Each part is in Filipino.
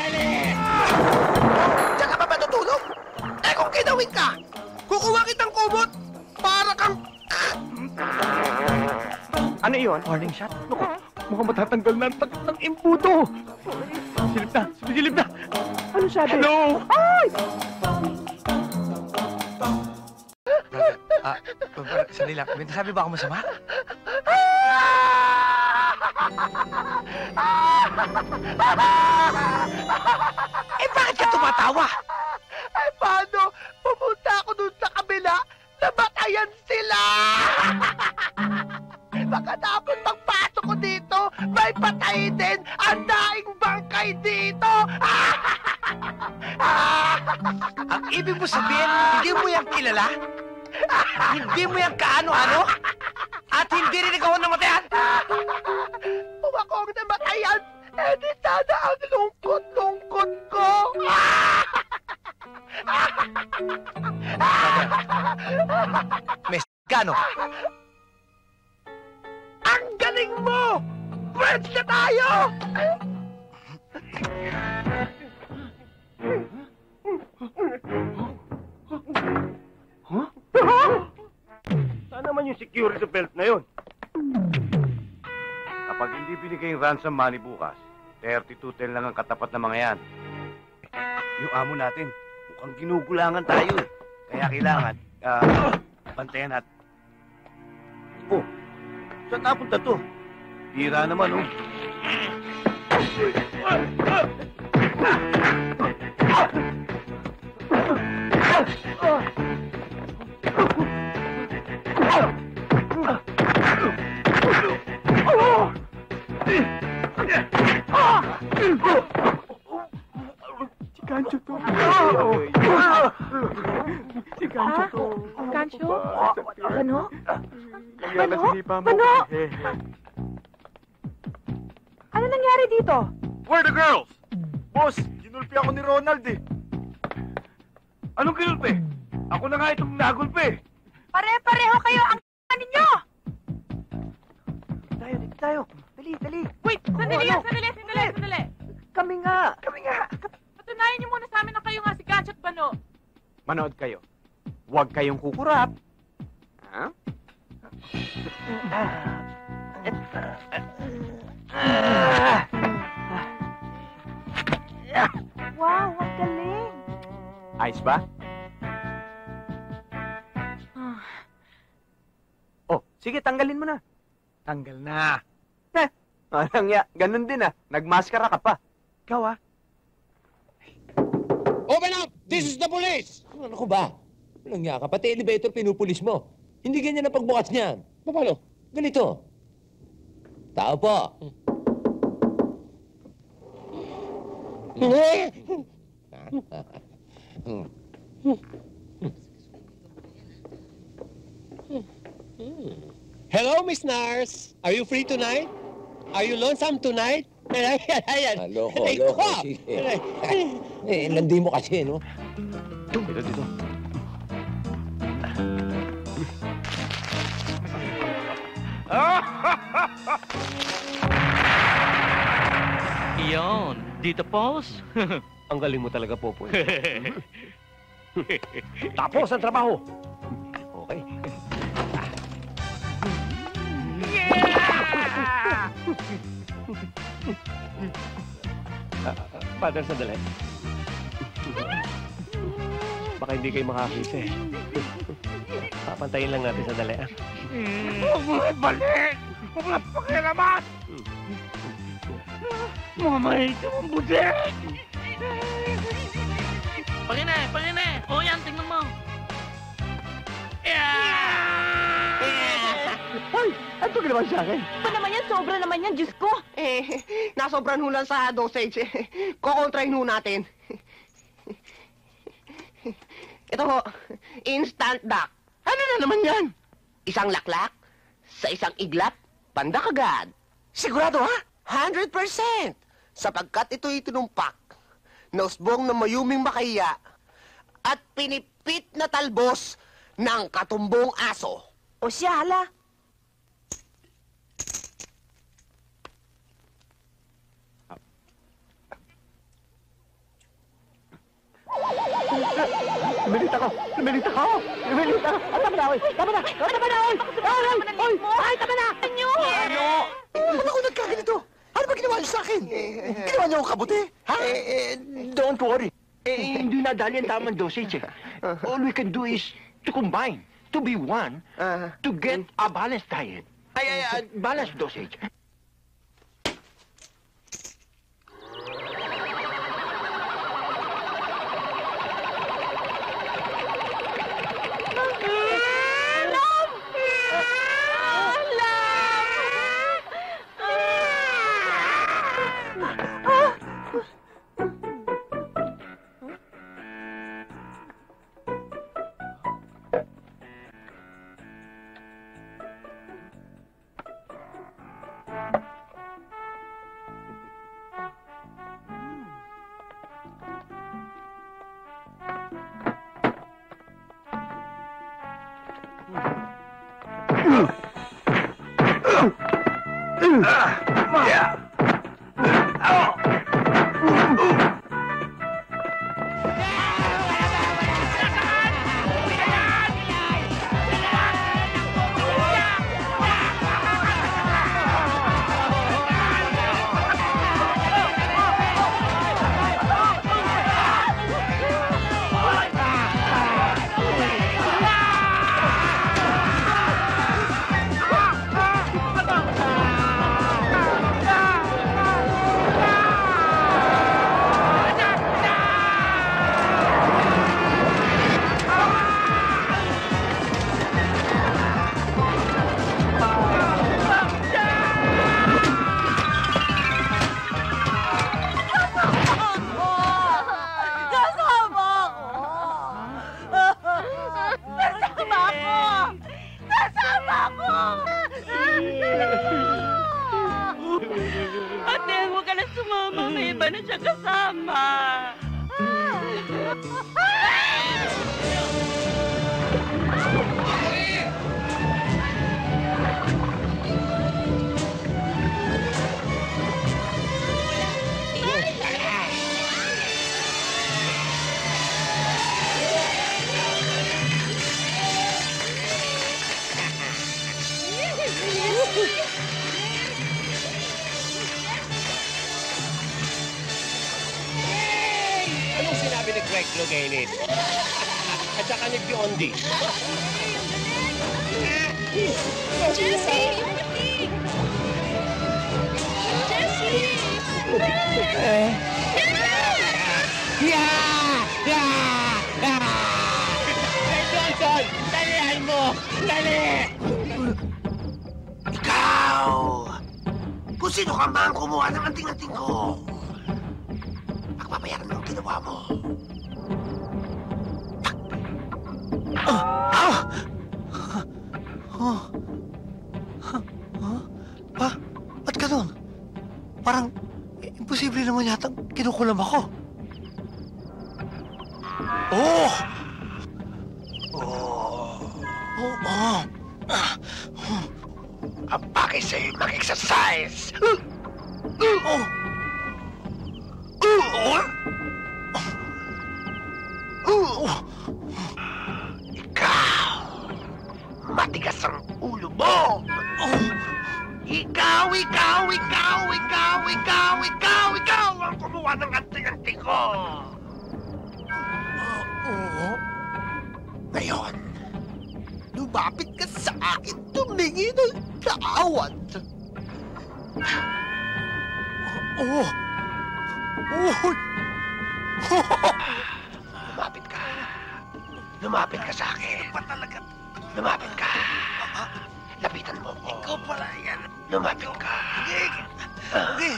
Riley! Diyan ka ba matutulog? Eh kung kinawin ka, kukuha kitang kumot para kang... Ano iyon? Warning shot? Naku, mukhang matatanggal na ang takot ng imbuto. Silip na! Silip na! Ano sabi? Hello! Ay! Sandali lang. May nasabi ba ako masama? Eh, bakit ka tumatawa? Eh, paano? Pumunta ako dun sa kabila, namatayan sila! Pagkatapos magpasok ko dito, may patay din ang daing bangkay dito! Ang ibig mo sabihin, hindi mo yan kilala? Hindi mo yan kaano-ano? At hindi rin ikaw ang namatayan? Kung ako ang namatayan, eh di sana ang lungkot-lungkot ko! Mexicano! Ang galing mo! Friends na tayo! Huh? Saan naman yung security belt na yun? Kapag hindi binigay yung ransom money bukas, 3210 lang ang katapat ng mga yan. Yung amo natin, mukhang ginugulangan tayo eh. Kaya kailangan, bantayan natin. Oh, saan napunta to? Bira naman, oh. Si Gancho to. Si Gancho to. Gancho? Bano? Bano? Bano? Ano nangyari dito? Where are the girls? Boss, ginulpi ako ni Ronald eh. Anong ginulpi? Ako na nga itong nagulpi. Pare-pareho kayo ang ninyo! Dito tayo. Dali. Wait! Sandali! Kami nga. Patunayan niyo muna sa amin na kayo nga si Gancho at Bano. Manood kayo. Huwag kayong kukurap. Ha? Wow, ang galing! Ayos ba? Oh, sige, tanggalin mo na. Tanggal na. Anong ya, ganun din ah. Nagmaskara ka pa. Ikaw ah. Open up! This is the police! Ano ko ba? Walang niya ka. Pati elevator pinupulis mo. Hindi ganyan ang pagbukas niyan. Paano? Ganito. Tao po. Hello, Miss Nars. Are you free tonight? Are you lonesome tonight? Ayan. Loko. Sige. Landi mo kasi, no? Dito. Iyon, dito pause. Ang galing mo talaga, Popoy. Tapos ang trabaho. Okay. Father, sandali. Baka hindi kayo makakita eh. Papantayin lang natin sandali, ah. Huwag mo ibalik! Huwag na pakialaman! Mga mahito mong budik! Pagine! O yan, tingnan mo. Ay! Ano ka naman sa akin? Ba naman yan? Sobra naman yan, Diyos ko! Nasobran ho lang sa dosage. Kukontrahin ho natin. Ito ho, instant duck. Ano na naman yan? Isang laklak, sa isang iglap, pandak agad. Sigurado ha? 100%! Sapagkat ito'y tinumpak, nausbong na mayuming makahiya, at pinipit na talbos ng katumbong aso. O siya, hala! Lumelita ka! Lumelita! Tama na, oy! Tama na! Tama na, oy! Oy! Ay, tama na! Ano? Ba't ako nagkaganito? Ano ba ginawa niyo sa akin? Ginawa niyo akong kabuti? Ha? Don't worry. Hindi nadali ang tamang dosage. All we can do is to combine, to be one, to get a balanced diet. Balanced dosage. Ate, huwag ka na sumama. May iba na siya kasama. Anong sinabi ni Greg Logainit? At saka ni Biondi? Jessie! Hey, Johnson! Dalihan mo! Dali! Ikaw! Kung sino ka man kumuha ng anting-anting ko, pagpapayaran mo ang ginawa mo. Ba't ganun? Parang imposible naman yata kinukulam ako. Oh! Ang bagay sa'yo mag-exercise. Ikaw, matigas ang ulo mo. Ikaw ang kumuha ng anting-anting ko. Ngayon, lumapit ka sa akin, tumingi ng tawad. Lumapit ka sa akin. Lumapit ka. Lapitan mo ko. Ikaw pala yan. Lumapit ka. Okay.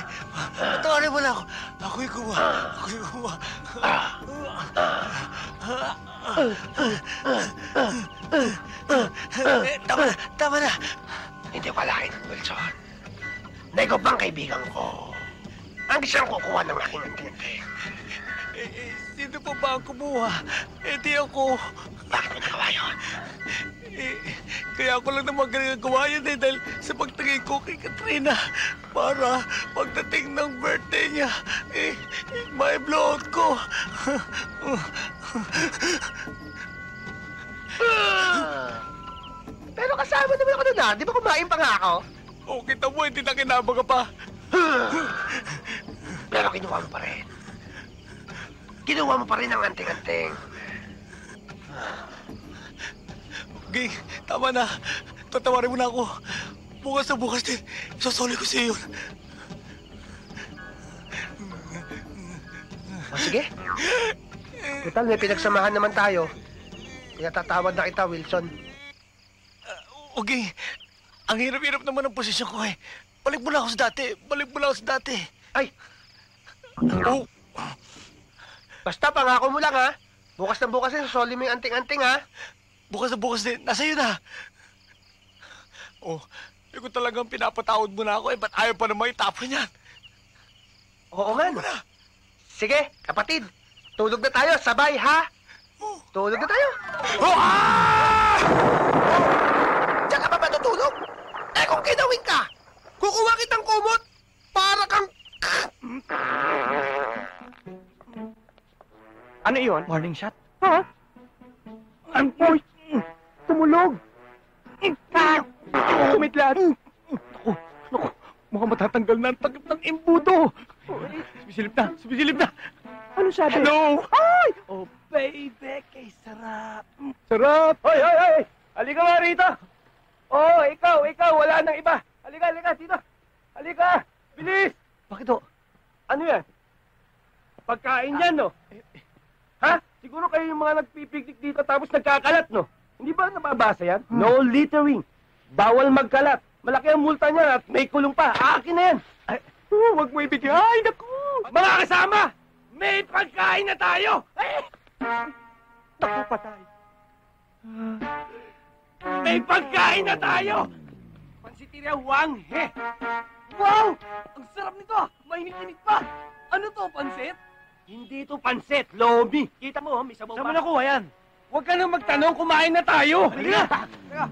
Patawarin mo na ako. Ako'y gumawa. Tama na. Hindi ko alakin, Wilson. Na ikaw bang kaibigan ko? Ang siyang kukuha ng aking anting-anting. Sino po ba ang kumuha? Di ako. Bakit mo nagawa yun? Kaya ako lang naman gawa yun dahil sa pagtingin ko kay Katrina para pagdating ng birthday niya, may blowout ko. Pero kasama naman ako doon, Di ba kumain pa nga ako? O, kita mo, hindi na kinabaga pa. Pero kinuha mo pa rin. Kinuha mo pa rin ang anting-anting. Okay, tama na. Tatawarin mo na ako. Bukas na bukas din. Sasoli ko sa'yo yun. O, sige. Total, may pinagsamahan naman tayo. Kaya tatawad na kita, Wilson. Okay. Ang hirap-hirap naman ang posisyon ko eh. Balik mo na ako sa dati. Balik mo na ako sa dati. Ay, Oh, basta pangako mo lang, ha? Bukas na bukas din, sasoli mo yung anting-anting, ha? bukas na bukas din. Nasa iyo na. Oh, hindi ko talagang pinapatawad mo na ako eh. Ba't ayaw pa naman itapon yan? Oo nga, no? Sige, kapatid. Tulog na tayo, sabay, ha? Tulog na tayo. Oh, ah! Diyan ka pa matutulog? Eh kung kinawin ka, kukuha kitang kumot para kang... Ano iyon? Warning shot? Ha? Ang boy! Tumulog! Sumitlat! Naku, mukhang matatanggal na ang takip ng imbuto! Sumisilip na! Sumisilip na! Ano sabi? No! Ay! Oh, baby, kay sarap! Sarap! Hoy, hoy, hoy! Halika nga rito! Oh, ikaw! Wala nang iba! Halika, dito! Halika! Bilis! Bakit ho? Ano yan? Pagkain yan, no? Ha? Siguro kayo yung mga nagpipiknik dito tapos nagkakalat, no? Hindi ba nababasa yan? No littering. Bawal magkalat. Malaki ang multa niya at may kulong pa. Akin na yan. Ay, huwag mo ibigay. Ay, naku! Mga kasama! May pagkain na tayo! Ay! Naku, patay. May pagkain na tayo! Pansitiriya Wang He! Wow! Ang sarap nito! Mainit-init pa! Ano to, pansit? Hindi ito pansit, lomi. Kita mo, may sabaw pa. Saan mo nakuha yan? Huwag ka nang magtanong, kumain na tayo. Halika! Teka,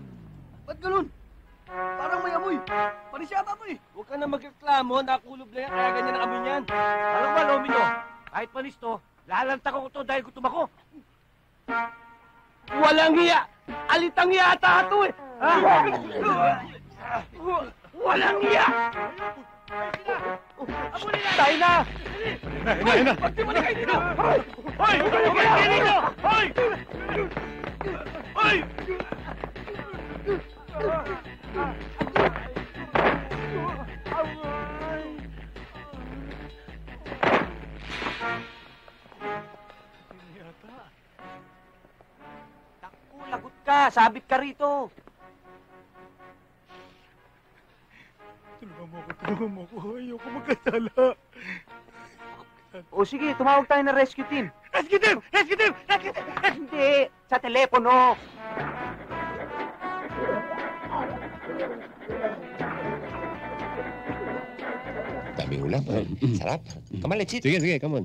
ba't ganun? Parang may amoy. Panis yata ito eh. Huwag ka nang magreklamo, nakulob na yan, kaya ganyan ang amoy niyan. Alam ba, lomi to? Kahit panis to, lalantak ako to dahil gutom ako. Walang hiya! Alitang yata ito eh! Ha? Walang hiya! Tayo na! Tayo na! Magsimula kayo dito! Hoy! Hoy! Hoy! Dito! Hoy! Hoy! Naku, lagot ka! Sabit ka rito! Tulungan mo ako. Ayoko magkasala. O sige, tumawag tayo ng rescue team. Rescue team! Rescue team! Rescue team! Hindi, sa telepono. Daming ulam. Sarap. Come on, let's eat. Sige, come on.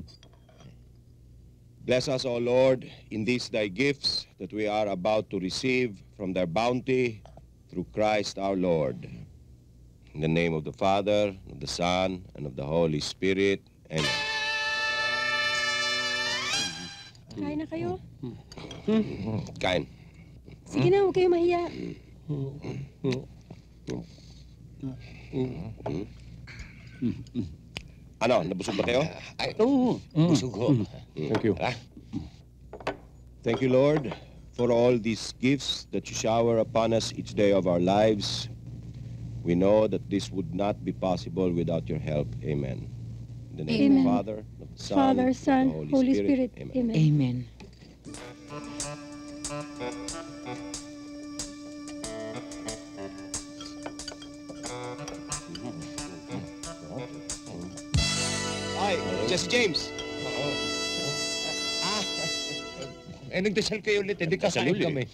Bless us, O Lord, in these thy gifts that we are about to receive from thy bounty through Christ our Lord. In the name of the Father, of the Son, and of the Holy Spirit. Amen. Kain na kayo. Kain. Sige na, huwag kayo mahiya. Ano, nabusog ba kayo? Ay, busog ko. Thank you. Thank you, Lord, for all these gifts that you shower upon us each day of our lives. We know that this would not be possible without your help. Amen. In the name of the Father, of the Son, Father, Son, of the Holy Spirit. Amen. Amen. Hi, Jesse James. Eh, nagdasal kayo ulit. Hindi kasain kami.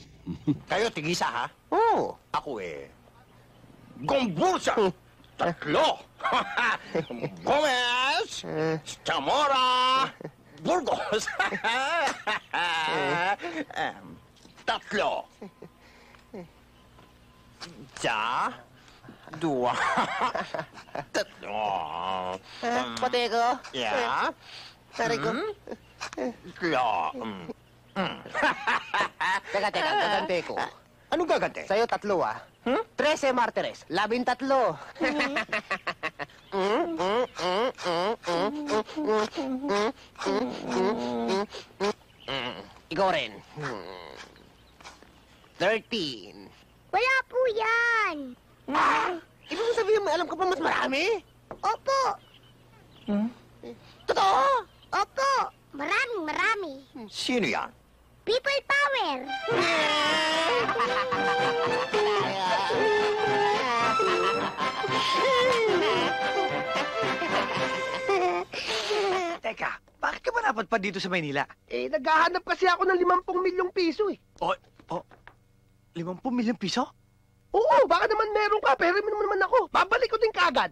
Kayo, tigisa, ha? Oo. Ako Gombusa! Tatlo! Gomez! Chamora! Burgos! Tatlo! Ja! Dua! Tatlo! Pati ko. Ya! Pare ko. Tatlo! Teka, gagante ko. Anong gagante? Sa'yo 3, ah. 13 martires, 13. Ikaw rin. 13. Wala po yan. Ibig mo sabihin, may alam ka pa mas marami? Opo. Totoo? Opo. Marami. Sino yan? People power. Teka, bakit ka ba napadpad dito sa Maynila? Naghahanap kasi ako ng 50 milyong piso eh. 50 milyong piso? Oo, baka naman meron ka, pero mo naman ako. Babalik ko din kagad.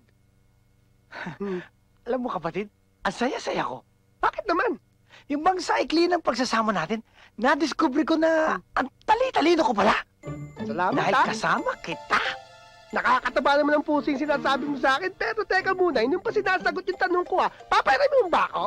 Alam mo kapatid, ang saya-saya ko. Bakit naman? Yung bang sa ikli ng pagsasama natin, nadiscover ko na ang tali-talino ko pala. Salamat, Dahil ha? kasama kita. Nakakataba naman ang puso yung sinasabi mo sa akin. Pero teka muna, hindi mo pa sinasagot yung tanong ko, ha? Papayari mo ba ako?